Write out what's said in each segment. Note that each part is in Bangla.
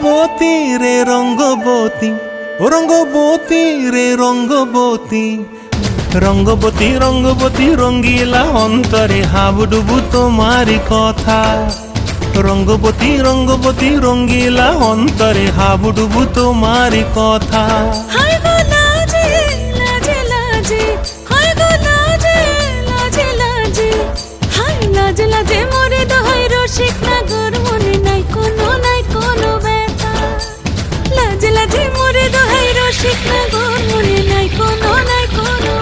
রঙ্গবতী রে রঙ্গবতী, ও রঙ্গবতী রে রঙ্গবতী, রঙ্গবতী রঙ্গবতী রঙ্গিলা অন্তরে হাবুডুবু তোমারি কথা। রঙ্গবতী রঙ্গবতী রঙ্গিলা অন্তরে হাবুডুবু তোমারি কথা। হায় গো লাজে লাজে লাজে, হায় গো লাজে লাজে লাজে, হায় লাজে লাজে মরে দোহাই রসিক নাগর মনে নাই কোনো ব্যথা। লাজে লাজে মরে দোহাই রসিক নাগর মনে নাই কোনো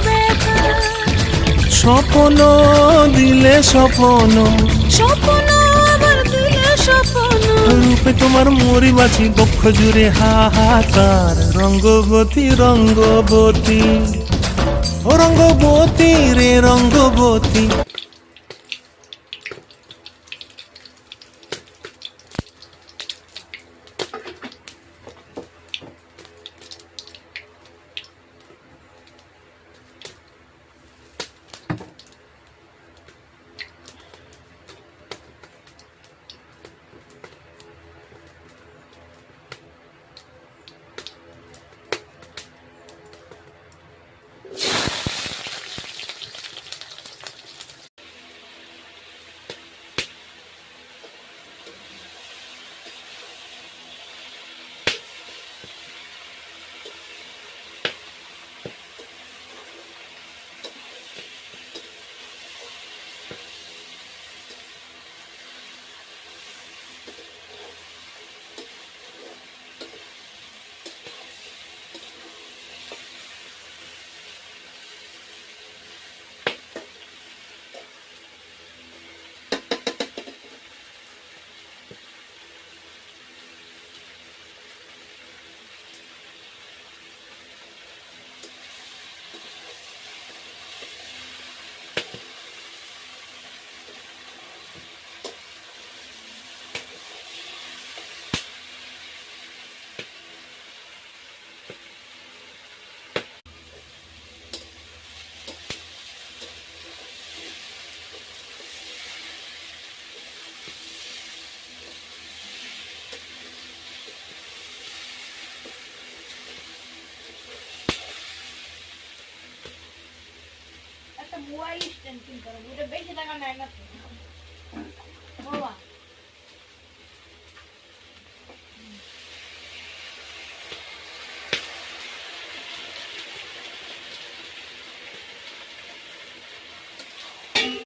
ব্যথা। স্বপ্ন দিলে স্বপ্ন, স্বপ্ন আবার দিলে স্বপ্ন, রূপে তোমার মরি বাঁচি বক্ষ জুড়ে হাহাকার। রঙ্গবতী রঙ্গবতী, ও রঙ্গবতী রে রঙ্গবতী। একটা বুয়া স্ট্যান্ড কিনতে হবে, ওটা বেশি টাকা নেয় না তো।